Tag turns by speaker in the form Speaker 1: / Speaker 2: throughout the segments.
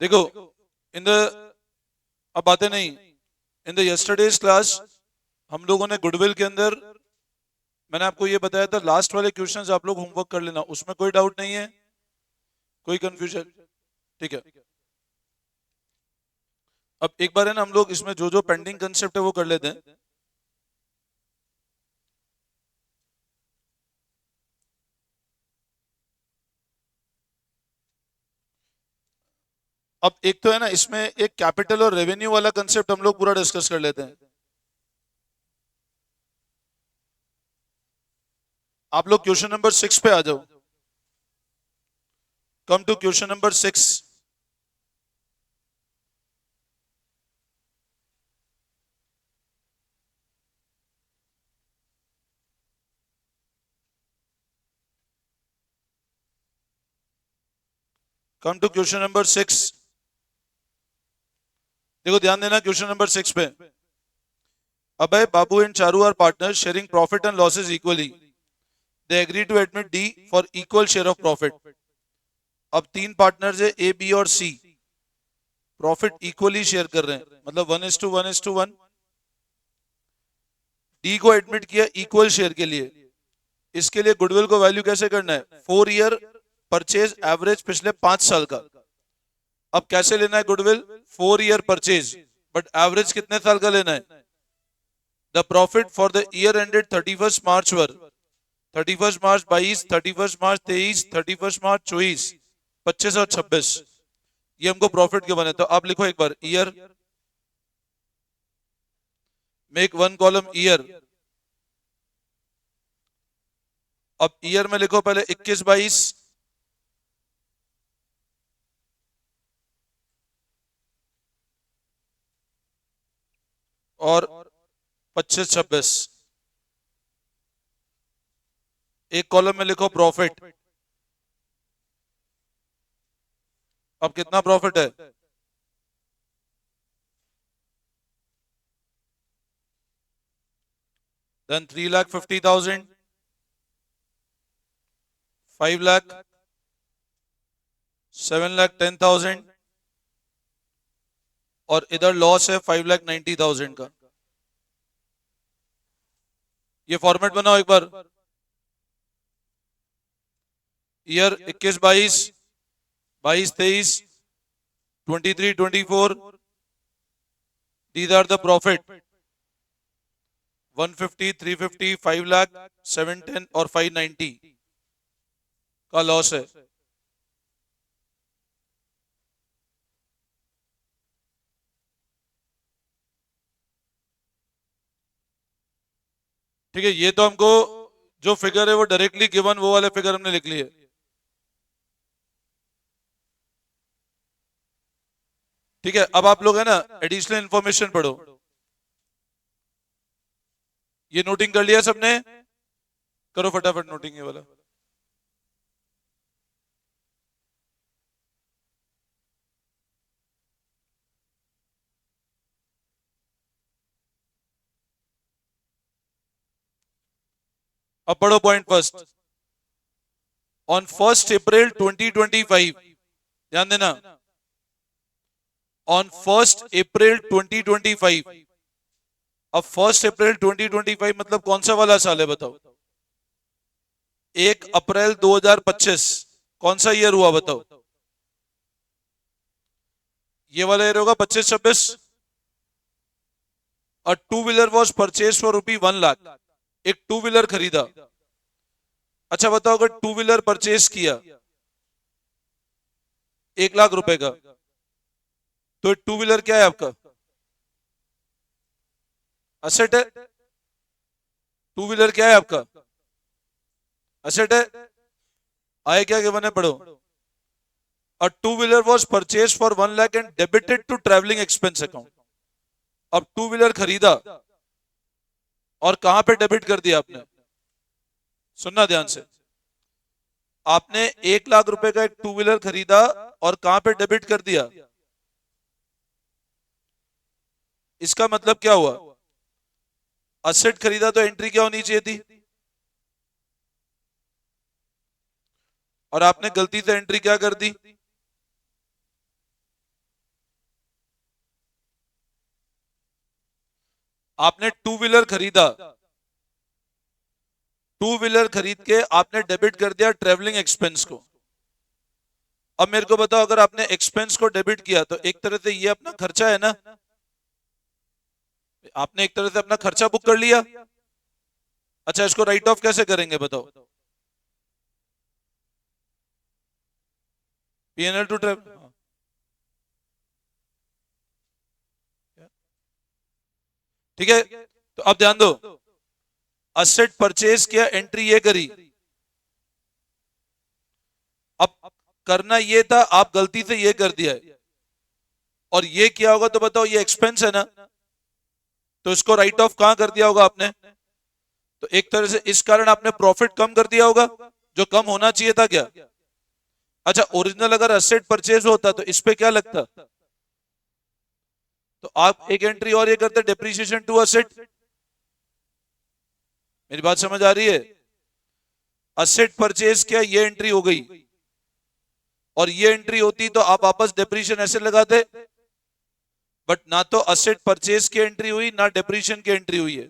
Speaker 1: देखो in the अब बातें नहीं, इन द यस्टरडेज क्लास हम लोगों ने गुडविल के अंदर मैंने आपको ये बताया था, लास्ट वाले क्वेश्चंस आप लोग होमवर्क कर लेना, उसमें कोई डाउट नहीं है, कोई कंफ्यूजन? ठीक है। अब एक बार है ना, हम लोग इसमें जो जो पेंडिंग कंसेप्ट है वो कर लेते हैं। अब एक तो है ना, इसमें एक कैपिटल और रेवेन्यू वाला कंसेप्ट हम लोग पूरा डिस्कस कर लेते हैं। आप लोग क्वेश्चन नंबर 6 पे आ जाओ। Come to question number 6। Come to question number 6। देखो ध्यान देना क्वेश्चन नंबर 6 पे। Abhay, Babu and Charu are partners sharing profit and losses equally. They agree to admit D for equal share of profit. अब तीन पार्टनर्स है ए बी और सी, profit equally share कर रहे हैं, मतलब 1:1:1। डी को एडमिट किया इक्वल शेयर के लिए। इसके लिए गुडविल को वैल्यू कैसे करना है? 4 ईयर परचेज एवरेज पिछले 5 साल का। अब कैसे लेना है goodwill? 4 year purchase, but average कितने साल का लेना है? The profit for the year ended 31 मार्च वर 31 मार्च 22, 31 मार्च 23, 31 मार्च 24, 25 और 26। ये हमको प्रॉफिट के बने, तो आप लिखो एक बार year, make one column year. अब ईयर में लिखो पहले 21-22 और 25-26। एक कॉलम में लिखो प्रॉफिट। अब कितना प्रॉफिट है? देन 3,50,000, 5,00,000, 7,10,000 और इधर लॉस है 5,90,000 का। ये फॉर्मेट बनाओ एक बार। Year 21-22, 22-23, 23-24, these are the profit 150, 350, 5,00,000, 710 और 590 का लॉस है। ठीक है, ये तो हमको जो फिगर है वो डायरेक्टली गिवन, वो वाले फिगर हमने लिख लिए। ठीक है, अब आप लोग है ना एडिशनल इंफॉर्मेशन पढ़ो। ये नोटिंग कर लिया सबने? करो फटाफट नोटिंग ये वाला। अब पढ़ो पॉइंट फर्स्ट। ऑन 1 अप्रैल 2025, ध्यान देना, ऑन 1 अप्रैल 2025। अब 1 अप्रैल 2025 मतलब कौन सा वाला साल है बताओ? 1 अप्रैल 2025 कौन सा ईयर हुआ बताओ? ये वाला ईयर होगा 25-26। A two wheeler was purchase for ₹1,00,000। एक टू व्हीलर खरीदा। अच्छा बताओ, अगर टू व्हीलर परचेज किया 1,00,000 रुपए का, तो टू व्हीलर क्या है आपका? असेट है। टू व्हीलर क्या है आपका? असेट है। आए क्या गिवन है, पढ़ो। A two wheeler was purchase for 1,00,000 and debited to travelling expense account. अब टू व्हीलर खरीदा और कहां पे डेबिट कर दिया आपने? सुनना ध्यान से। आपने 1,00,000 रुपए का एक टू व्हीलर खरीदा और कहां पे डेबिट कर दिया? इसका मतलब क्या हुआ? असेट खरीदा तो एंट्री क्या होनी चाहिए थी? और आपने गलती से एंट्री क्या कर दी? आपने टू व्हीलर खरीदा, टू व्हीलर खरीद के आपने डेबिट कर दिया ट्रेवलिंग एक्सपेंस को। अब मेरे को बताओ, अगर आपने एक्सपेंस को डेबिट किया तो एक तरह से ये अपना खर्चा है ना, आपने एक तरह से अपना खर्चा बुक कर लिया। अच्छा, इसको राइट ऑफ कैसे करेंगे बताओ? PNL to travel. ठीक है, तो अब ध्यान दो, असेट परचेज किया, एंट्री ये करी। अब करना ये था, आप गलती से ये कर दिया है और ये किया होगा तो बताओ, ये एक्सपेंस है ना, तो इसको राइट ऑफ कहां कर दिया होगा आपने? तो एक तरह से इस कारण आपने प्रॉफिट कम कर दिया होगा, जो कम होना चाहिए था क्या? अच्छा, ओरिजिनल अगर असेट परचेज होता तो इस पे क्या लगता? तो आप एक एंट्री और ये करते, डेप्रिसिएशन टू असेट। मेरी बात समझ आ रही है? असेट परचेज किया, ये एंट्री हो गई, और ये एंट्री होती तो आप वापस डेप्रिसिएशन ऐसे लगाते, बट ना तो असेट परचेज की एंट्री हुई ना डेप्रिसिएशन की एंट्री हुई है,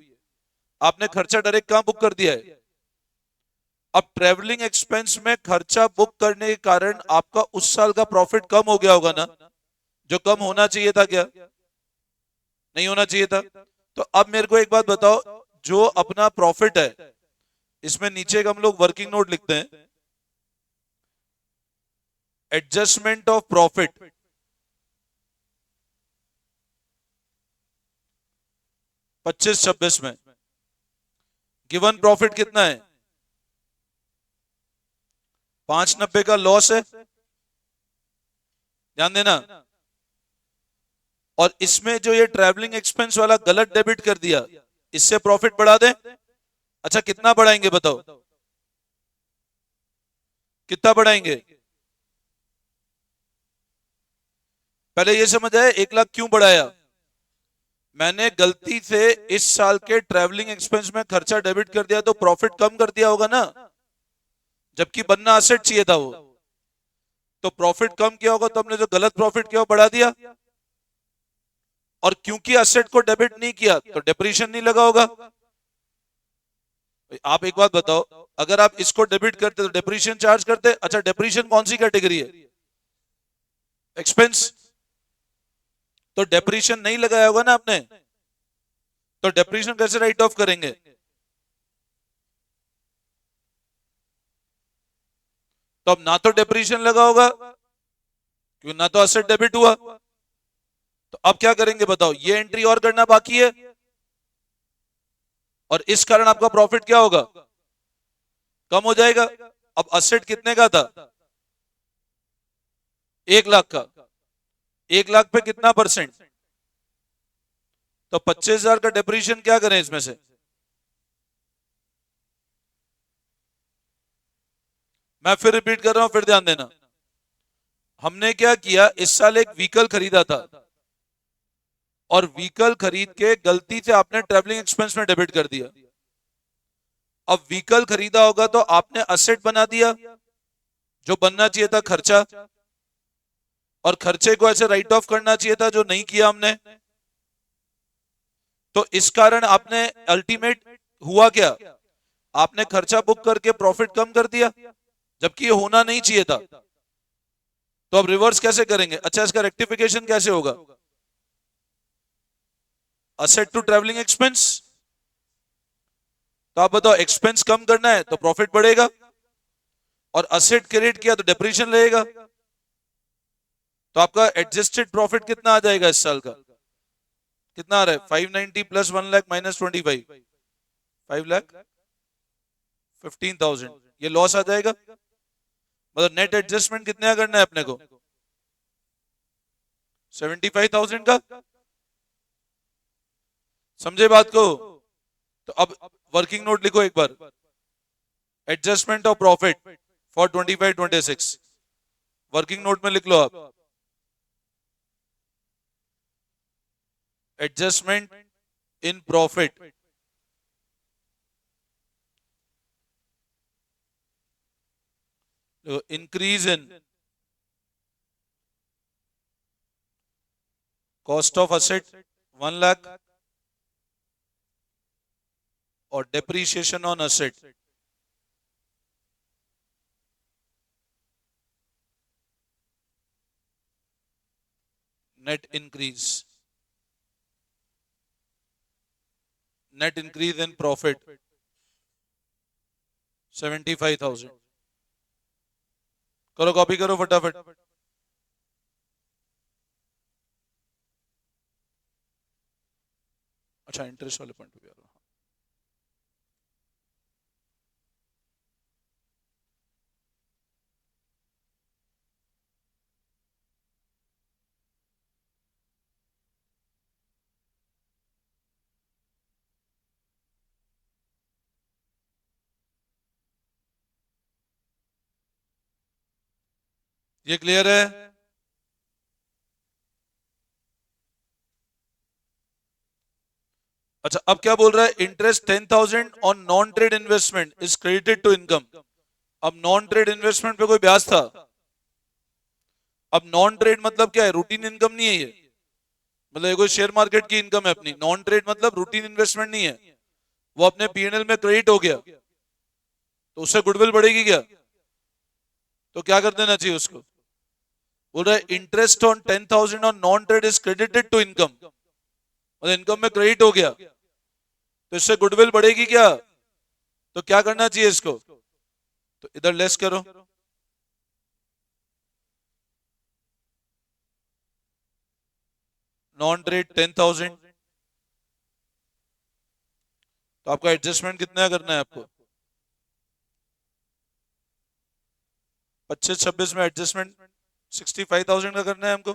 Speaker 1: आपने खर्चा डायरेक्ट कहां बुक कर दिया है? अब ट्रेवलिंग एक्सपेंस में खर्चा बुक करने के कारण आपका उस साल का प्रॉफिट कम हो गया होगा ना, जो कम होना चाहिए था क्या? नहीं होना चाहिए था। तो अब मेरे को एक बात बताओ, जो अपना प्रॉफिट है, इसमें नीचे का हम लोग वर्किंग नोट लिखते हैं, एडजस्टमेंट ऑफ प्रॉफिट, 25-26 में गिवन प्रॉफिट कितना है? 590 का लॉस है, ध्यान देना। और इसमें जो ये ट्रैवलिंग एक्सपेंस वाला गलत डेबिट कर दिया, इससे प्रॉफिट बढ़ा दे। अच्छा, कितना बढ़ाएंगे बताओ? कितना बढ़ाएंगे? पहले ये समझ आए 1 लाख क्यों बढ़ाया? मैंने गलती से इस साल के ट्रैवलिंग एक्सपेंस में खर्चा डेबिट कर दिया तो प्रॉफिट कम कर दिया होगा ना, जबकि बनना असेट चाहिए था वो। तो प्रॉफिट कम किया होगा तो हमने जो गलत प्रॉफिट किया वो बढ़ा दिया, और क्योंकि असेट को डेबिट नहीं किया तो डेप्रिसिएशन नहीं लगा होगा। आप एक बात बताओ, अगर आप इसको डेबिट करते तो डेप्रिसिएशन चार्ज करते। अच्छा, डेप्रिसिएशन कौन सी कैटेगरी है? एक्सपेंस। तो डेप्रिसिएशन नहीं लगाया होगा ना आपने, तो डेप्रिसिएशन कैसे राइट ऑफ करेंगे? तो अब ना तो डेप्रिसिएशन लगा होगा, क्यों, ना तो असेट डेबिट हुआ। तो अब क्या करेंगे बताओ? ये एंट्री और करना बाकी है, और इस कारण आपका प्रॉफिट क्या होगा? कम हो जाएगा। अब असेट कितने का था? 1 लाख का। 1 लाख पे कितना परसेंट? तो 25,000 का डेप्रिसिएशन क्या करें इसमें से? मैं फिर रिपीट कर रहा हूं, फिर ध्यान देना। हमने क्या किया, इस साल एक व्हीकल खरीदा था, और व्हीकल खरीद के गलती से आपने ट्रेवलिंग एक्सपेंस में डेबिट कर दिया। अब व्हीकल खरीदा होगा तो आपने असेट बना दिया, जो बनना चाहिए था खर्चा, और खर्चे को ऐसे राइट ऑफ करना चाहिए था, जो नहीं किया हमने। तो इस कारण आपने अल्टीमेट हुआ क्या, आपने खर्चा बुक करके प्रॉफिट कम कर दिया, जबकि ये होना नहीं चाहिए था। तो अब रिवर्स कैसे करेंगे? अच्छा, इसका रेक्टिफिकेशन कैसे होगा? Asset to travelling expense. तो आप बताओ, एक्सपेंस कम करना है तो प्रॉफिट बढ़ेगा, और असेट क्रेडिट किया तो डेप्रिसिएशन रहेगा। तो आपका एडजस्टेड प्रॉफिट कितना आ जाएगा इस साल का? कितना आ रहा है? 590 प्लस 1 लाख माइनस 25, 5,15,000। ये लॉस आ जाएगा। मतलब नेट एडजस्टमेंट कितने का करना है अपने को? 75,000 का। समझे बात को? तो अब वर्किंग नोट लिखो एक बार, adjustment of profit for 25-26। Working note में लिख लो आप, adjustment in profit increase in cost of asset 1 lakh, और depreciation on asset, net increase, net increase in profit 75,000। करो कॉपी करो फटाफट। अच्छा इंटरेस्ट वाले पॉइंट पे भी आ रहा हूं। ये क्लियर है? अच्छा अब क्या बोल रहा है, interest 10,000 on non trade investment is credited to income. अब नॉन ट्रेड इन्वेस्टमेंट पे कोई ब्याज था। अब नॉन ट्रेड मतलब क्या है, रूटीन इनकम नहीं है ये, मतलब ये कोई शेयर मार्केट की इनकम है अपनी। नॉन ट्रेड मतलब रूटीन इन्वेस्टमेंट नहीं है, वो अपने पीएनएल में क्रेडिट हो गया, तो उससे गुडविल बढ़ेगी क्या? तो क्या कर देना चाहिए उसको? बोल रहा है interest on 10,000 on non trade is credited to income, मतलब इनकम में क्रेडिट हो गया, तो इससे गुडविल बढ़ेगी क्या? तो क्या करना चाहिए इसको? तो इधर लेस करो। नॉन ट्रेड 10,000, तो आपका एडजस्टमेंट कितना करना है आपको? 25-26 में एडजस्टमेंट 65,000 का करना है हमको।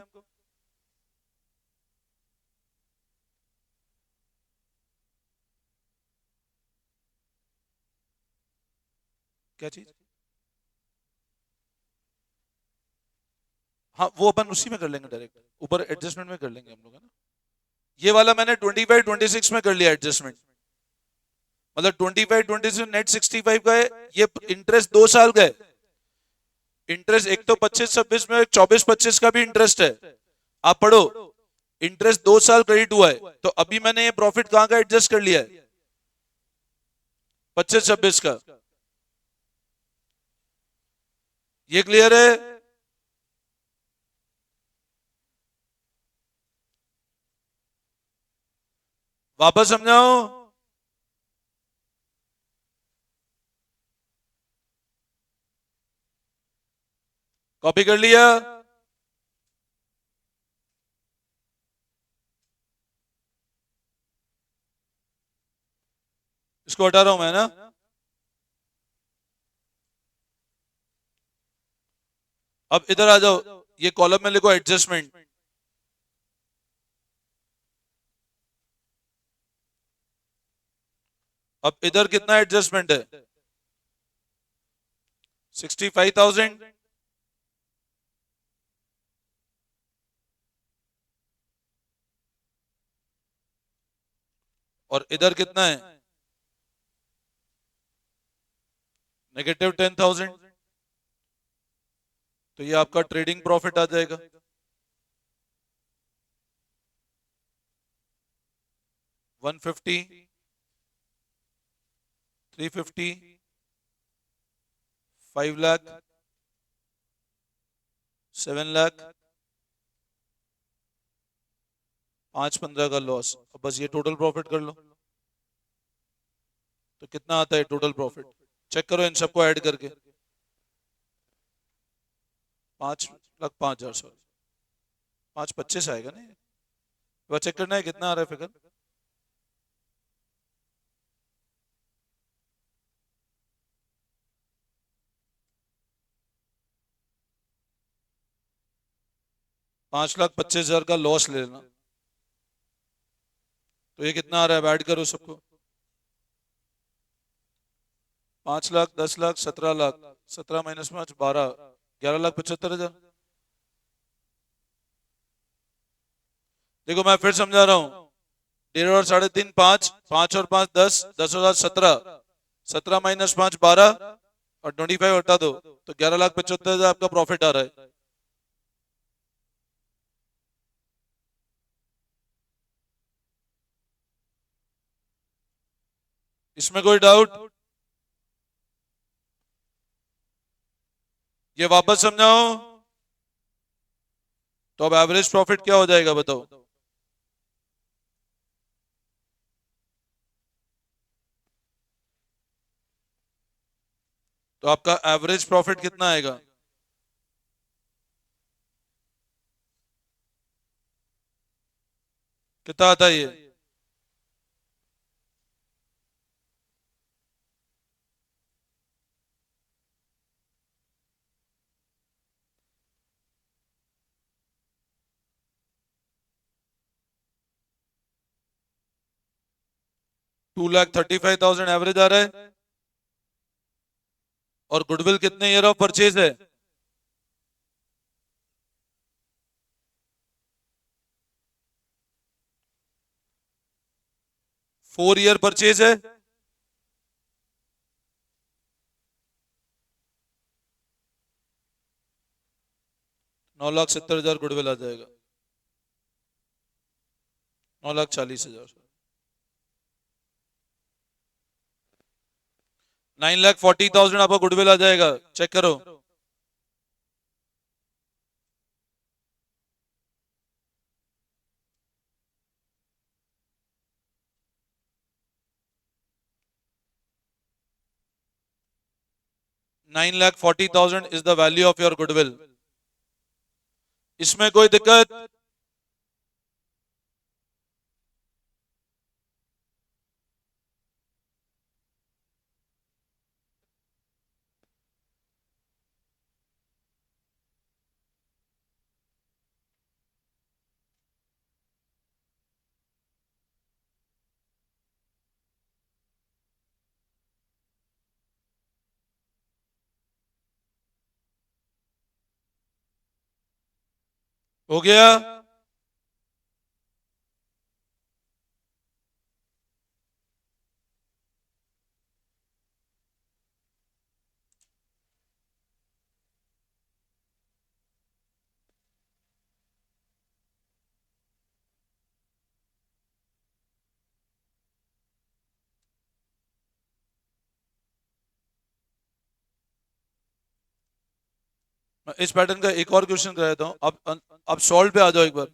Speaker 1: क्या चीज? हाँ वो अपन उसी में कर लेंगे, डायरेक्ट ऊपर एडजस्टमेंट में कर लेंगे हम लोग, है ना। ये वाला मैंने 25-26 में कर लिया एडजस्टमेंट, मतलब 25-26 नेट 65 का है। ये इंटरेस्ट 2 साल का है। इंटरेस्ट एक तो 25-26 में 24-25 का भी इंटरेस्ट है। आप पढ़ो, इंटरेस्ट 2 साल क्रेडिट हुआ है, तो अभी मैंने ये प्रॉफिट कहां का एडजस्ट कर लिया है? 25-26 का। ये क्लियर है? वापस समझाओ। कॉपी कर लिया? इसको हटा रहा हूं मैं ना। अब इधर आ जाओ, ये कॉलम में लिखो एडजस्टमेंट। अब इधर कितना एडजस्टमेंट है? 65,000। और इधर कितना है? -10,000। तो ये आपका ट्रेडिंग प्रॉफिट आ जाएगा। 150, 350, 5 लाख, 7 लाख, 5-15 का लॉस। अब बस ये टोटल प्रॉफिट कर लो, तो कितना आता है टोटल प्रॉफिट? चेक करो इन सबको ऐड करके। 5,05,000, सॉरी 5,25 आएगा ना। वह चेक करना है कितना आ रहा है फिगर। 5,25,000 का लॉस ले लेना, तो ये कितना आ रहा है? ऐड करो सबको। 5 लाख, 10 लाख, 17 लाख, 17 - 5 12, 11,75,000। देखो मैं फिर समझा रहा हूँ, 1.5 और 3.5 5, 5 और 5 10, 10 और 7 17, 17 - 5 12, और 25 हटा दो, तो 11,75,000 आपका प्रॉफिट आ रहा है। इसमें कोई डाउट? ये वापस समझाओ। तो अब एवरेज प्रॉफिट क्या हो जाएगा बताओ? तो आपका एवरेज प्रॉफिट कितना आएगा? कितना आता है ये? 2,35,000 एवरेज आ रहा है। और गुडविल कितने ईयर ऑफ परचेज है? 4 ईयर परचेज है। 9,70,000 गुडविल आ जाएगा। 9,40,000। 9,40,000 आपका गुडविल आ जाएगा। चेक करो। $9,40,000 is the value of your goodwill. इसमें कोई दिक्कत? हो गया? मैं इस पैटर्न का एक और क्वेश्चन कराता हूं। अब सॉल्व पे आ जाओ एक बार।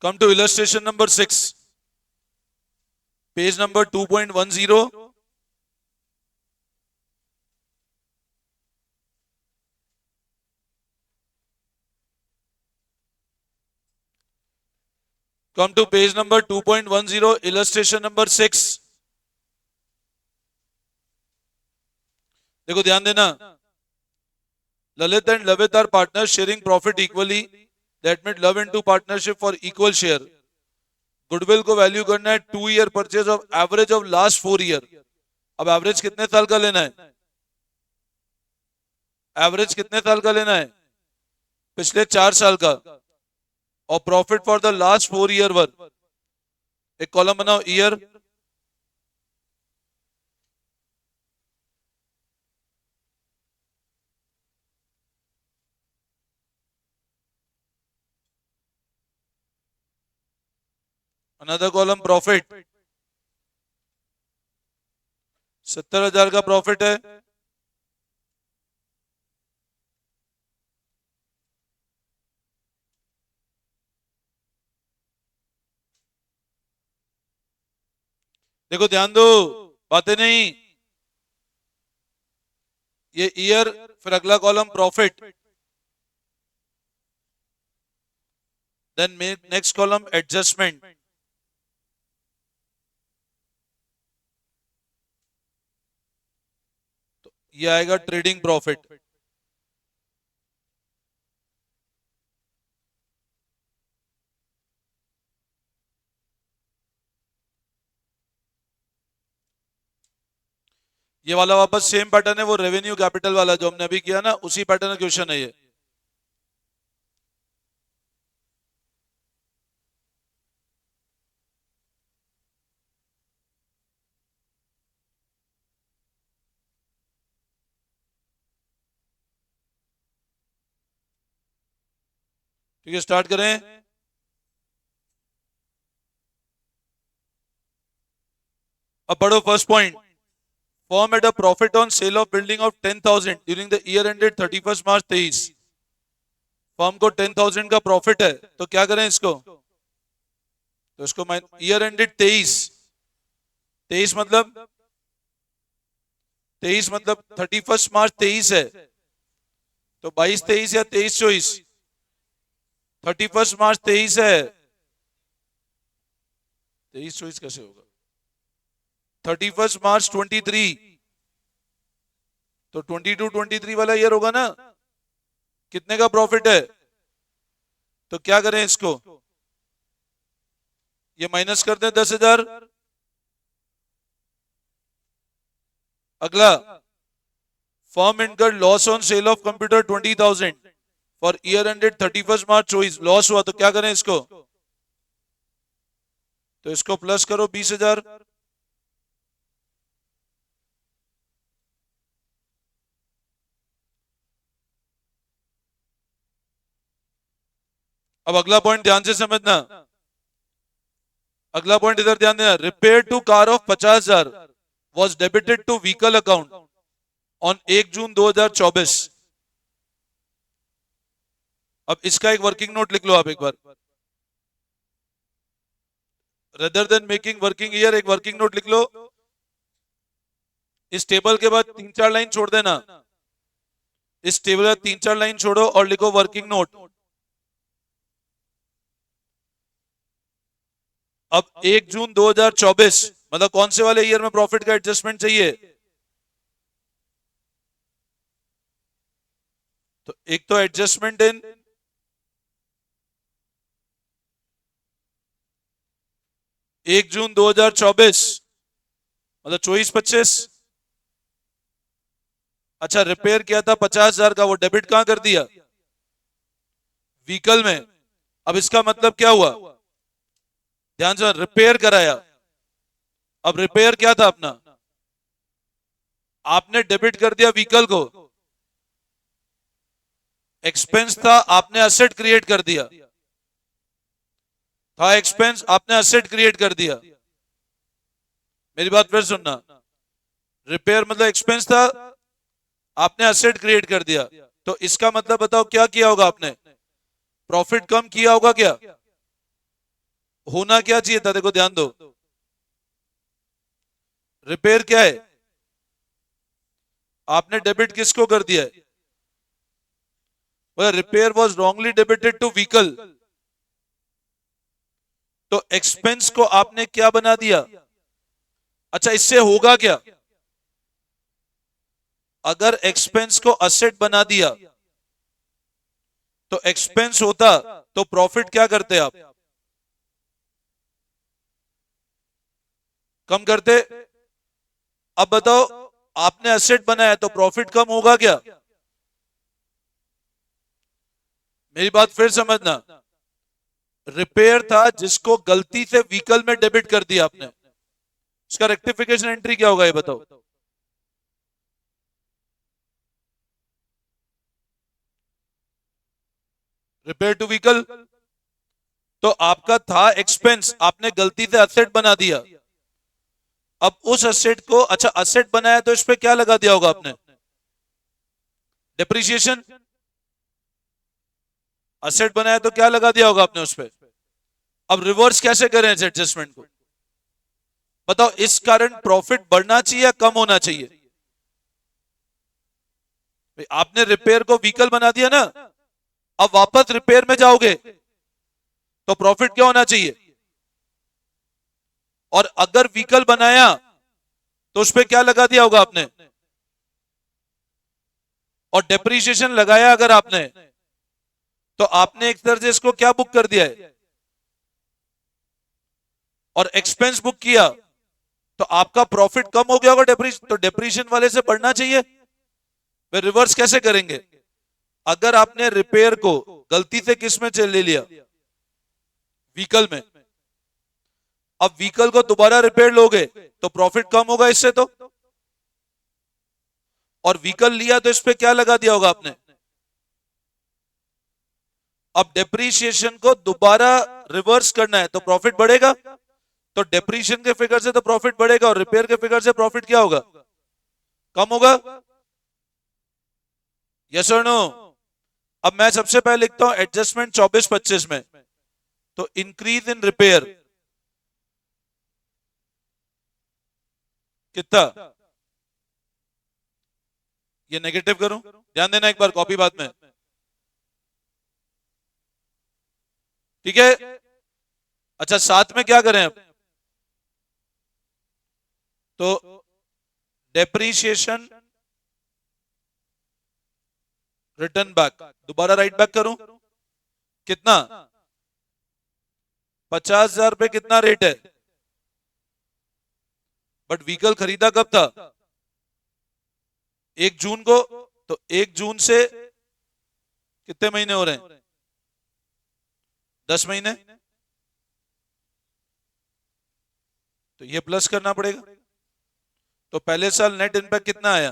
Speaker 1: Come to illustration number 6, page number 2.10। Come to page number 2.10, illustration number 6। देखो ध्यान देना। Lalit and Lavit are partners sharing profit equally, that mean Lav into partnership for equal share. Goodwill को वैल्यू करना है 2 year purchase of average of last 4 year. अब average कितने साल का लेना है? एवरेज कितने साल का लेना है? पिछले 4 साल का। और profit for the last 4 year work. एक कॉलम बनाओ ईयर। Another column profit. 70,000 का प्रॉफिट है। देखो ध्यान दो, बातें नहीं। ये ईयर, फिर अगला column profit, then next column adjustment. ये आएगा ट्रेडिंग प्रॉफिट। ये वाला वापस सेम पैटर्न है, वो रेवेन्यू कैपिटल वाला जो हमने अभी किया ना, उसी पैटर्न का क्वेश्चन है ये। ठीक है, स्टार्ट करें। अब पढ़ो first point. Form at a profit on sale of building of 10,000 during the year ended 31 March 23। Firm को 10,000 का प्रॉफिट है, तो क्या करें इसको? तो इसको ईयर एंडेड 23, 23 मतलब 31 मार्च 23 है, तो 22-23 या 23-24? 31 मार्च 23 है, 23-24 कैसे होगा? 31 मार्च 23, तो 22-23 वाला ईयर होगा ना। कितने का प्रॉफिट है? तो क्या करें इसको? ये माइनस कर दें 10,000। अगला, firm incurred loss on sale of computer 20,000 for year ended 31 March 24। Loss हुआ, तो क्या करें इसको? तो इसको प्लस करो 20,000। अब अगला पॉइंट ध्यान से समझना। अगला पॉइंट इधर ध्यान देना। Repair to car of 50,000 was debited to vehicle account on 1 June 2024। अब इसका एक वर्किंग नोट लिख लो आप एक बार। Rather than making working year, एक वर्किंग नोट लिख लो। इस टेबल के बाद 3-4 लाइन छोड़ देना। इस टेबल में 3-4 लाइन छोड़ो और लिखो वर्किंग नोट। अब 1 जून 2024 मतलब कौन से वाले ईयर में प्रॉफिट का एडजस्टमेंट चाहिए? तो एक तो एडजस्टमेंट इन 1 जून 2024 मतलब 24-25। अच्छा, रिपेयर किया था 50,000 का, वो डेबिट कहां कर दिया? व्हीकल में। अब इसका मतलब क्या हुआ? ध्यान से, रिपेयर कराया। अब रिपेयर क्या था अपना? आपने डेबिट कर दिया व्हीकल को। एक्सपेंस था, आपने असेट क्रिएट कर दिया। था एक्सपेंस, आपने असेट क्रिएट कर दिया। मेरी बात फिर सुनना। रिपेयर मतलब एक्सपेंस था, आपने असेट क्रिएट कर दिया। तो इसका मतलब बताओ क्या किया होगा आपने? प्रॉफिट कम किया होगा क्या? होना क्या चाहिए था? देखो ध्यान दो। रिपेयर क्या है? आपने डेबिट किसको कर दिया है? Repair was wrongly debited to vehicle, तो एक्सपेंस को आपने क्या बना दिया? अच्छा, इससे होगा क्या? अगर एक्सपेंस को असेट बना दिया तो एक्सपेंस होता, तो प्रॉफिट क्या करते आप? कम करते। अब बताओ, आपने असेट बनाया तो प्रॉफिट कम होगा क्या? मेरी बात फिर समझना। रिपेयर था जिसको गलती से व्हीकल में डेबिट कर दिया आपने, उसका रेक्टिफिकेशन एंट्री क्या होगा ये बताओ? रिपेयर टू व्हीकल, तो आपका था एक्सपेंस, आपने गलती से असेट बना दिया। अब उस असेट को, अच्छा असेट बनाया तो इस पे क्या लगा दिया होगा आपने? डेप्रिसिएशन। असेट बनाया तो क्या लगा दिया होगा आपने उस पे? अब रिवर्स कैसे करें इस एडजस्टमेंट को? बताओ, इस कारण प्रॉफिट बढ़ना चाहिए या कम होना चाहिए? आपने रिपेयर को व्हीकल बना दिया ना, अब वापस रिपेयर में जाओगे तो प्रॉफिट क्या होना चाहिए? और अगर व्हीकल बनाया तो उस पर क्या लगा दिया होगा आपने? और डेप्रीशिएशन लगाया अगर आपने, तो आपने एक तरह से इसको क्या बुक कर दिया है? और एक्सपेंस बुक किया, तो आपका प्रॉफिट कम हो गया होगा। तो डेप्रीशिएशन वाले से बढ़ना चाहिए। वे रिवर्स कैसे करेंगे? अगर आपने रिपेयर को गलती से किस में ले लिया? व्हीकल में। अब व्हीकल को दोबारा रिपेयर लोगे तो प्रॉफिट कम होगा इससे तो। और व्हीकल लिया तो इस पे क्या लगा दिया होगा आपने? अब डेप्रीशिएशन को दोबारा रिवर्स करना है तो प्रॉफिट बढ़ेगा। तो डेप्रीशिएशन के फिगर से तो प्रॉफिट बढ़ेगा और रिपेयर के फिगर से प्रॉफिट क्या होगा, कम होगा। यस और नो। अब मैं सबसे पहले लिखता हूं एडजस्टमेंट 24-25 में, तो इंक्रीज इन रिपेयर कितना, ये नेगेटिव करूं, ध्यान देना एक बार, कॉपी बाद में, ठीक है। अच्छा साथ में क्या करें अब, तो डेप्रीशिएशन रिटर्न बैक दोबारा राइट बैक करूं, कितना, 50,000 पे कितना रेट है, बट व्हीकल खरीदा कब था, 1 जून को, तो 1 जून से कितने महीने हो रहे हैं, 10 महीने, तो ये प्लस करना पड़ेगा। तो पहले साल नेट इम्पैक्ट कितना आया,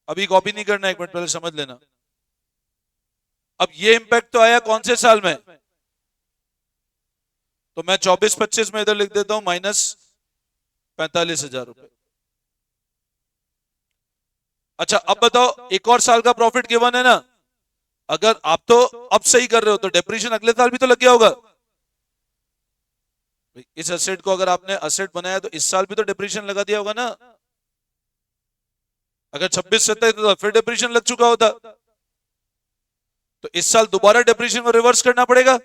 Speaker 1: अभी कॉपी नहीं करना, एक मिनट पहले समझ लेना। अब ये इंपैक्ट तो आया कौन से साल में, तो मैं 24-25 में इधर लिख देता हूं -45,000 रुपए। अच्छा अब बताओ, एक और साल का प्रॉफिट गिवन है ना, अगर आप तो अब सही कर रहे हो तो डेप्रीशिएशन अगले साल भी तो लग गया होगा। इस असेट को अगर आपने असेट बनाया तो इस साल भी तो डेप्रीशिएशन लगा दिया होगा ना, अगर 26-27 तो फिर डेप्रीशिएशन लग चुका होता, तो इस साल दोबारा डेप्रीशिएशन को रिवर्स करना पड़ेगा,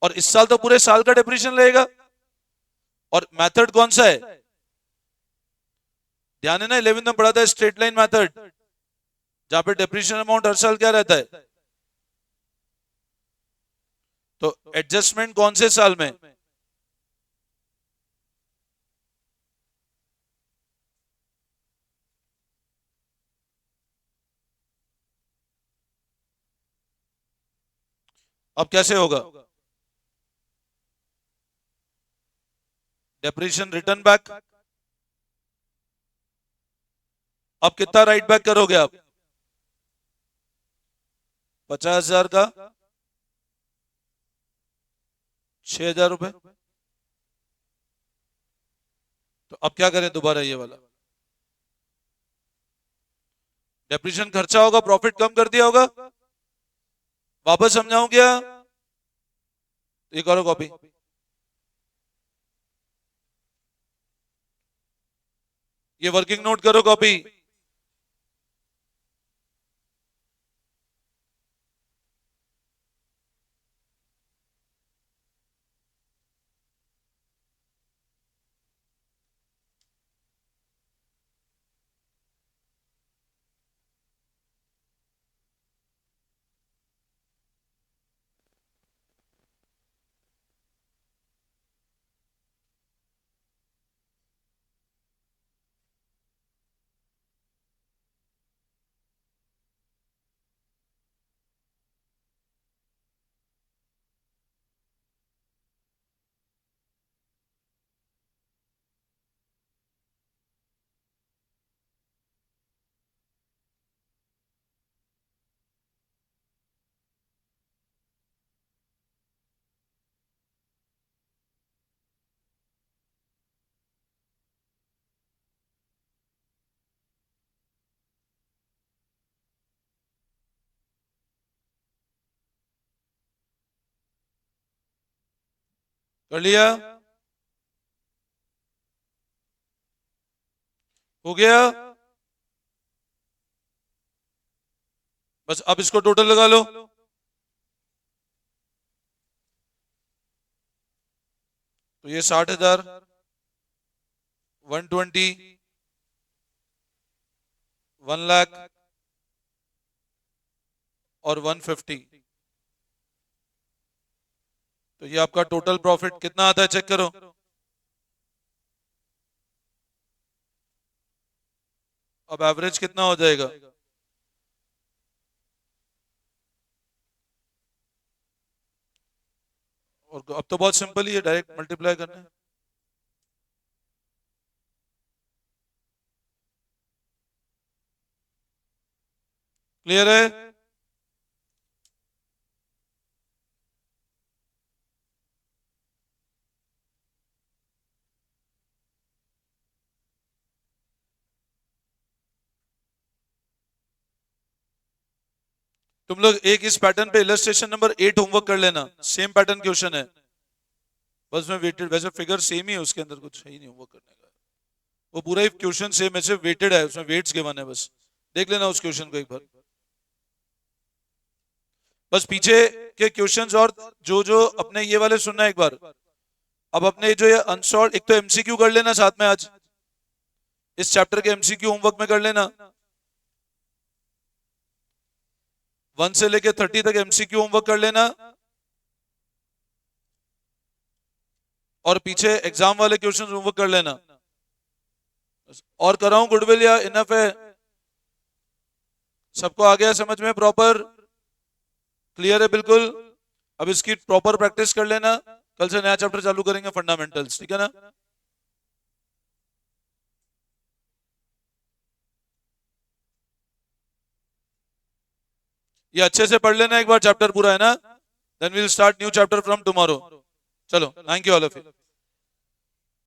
Speaker 1: और इस साल तो पूरे साल का डेप्रीशिएशन लगेगा। और मेथड कौन सा है, ध्यान है ना, 11th में पढ़ा था स्ट्रेट लाइन मेथड, जहां पे डेप्रीशिएशन अमाउंट हर साल क्या रहता है, तो एडजस्टमेंट कौन से साल में, अब कैसे होगा, डेप्रीशिएशन रिटर्न बैक, अब कितना राइट बैक करोगे आप, 50,000 का 6,000 रुपए। तो अब क्या करें दोबारा, ये वाला डेप्रीशिएशन खर्चा होगा, प्रॉफिट कम कर दिया होगा, वापस समझाऊं क्या, ये करो कॉपी, ये वर्किंग नोट करो कॉपी। कर लिया, हो गया, बस अब इसको टोटल लगा लो, तो ये 60,000, 120, 1 लाख और 150, तो ये आपका टोटल प्रॉफिट कितना आता है, चेक करो, अब एवरेज कितना हो जाएगा, और अब तो बहुत सिंपल ही है, डायरेक्ट मल्टीप्लाई करना है। क्लियर है, तुम लोग एक इस पैटर्न पे इलस्ट्रेशन नंबर 8 होमवर्क कर लेना, सेम पैटर्न क्वेश्चन है, बस में वेटेड, वैसे फिगर सेम ही है, उसके अंदर कुछ है ही नहीं होमवर्क करने का, वो पूरा ही क्वेश्चन सेम है, सिर्फ वेटेड है, उसमें वेट्स गिवन है, बस देख लेना उस क्वेश्चन को एक बार। बस पीछे के क्वेश्चंस और जो जो अपने ये वाले सुनना एक बार। अब अपने जो ये अनसॉल्व, एक तो एमसीक्यू कर लेना साथ में, आज इस चैप्टर के एमसीक्यू होमवर्क में कर लेना, 1 से लेके 30 तक एमसीक्यू होमवर्क कर लेना, और पीछे एग्जाम वाले क्वेश्चन होमवर्क कर लेना। और कराऊं गुडविल या इनफ है? सबको आ गया समझ में? प्रॉपर क्लियर है बिल्कुल? अब इसकी प्रॉपर प्रैक्टिस कर लेना, कल से नया चैप्टर चालू करेंगे, फंडामेंटल्स, ठीक है ना? ये अच्छे से पढ़ लेना एक बार, चैप्टर पूरा है ना, then we will start new chapter from tomorrow. चलो, thank you all of you.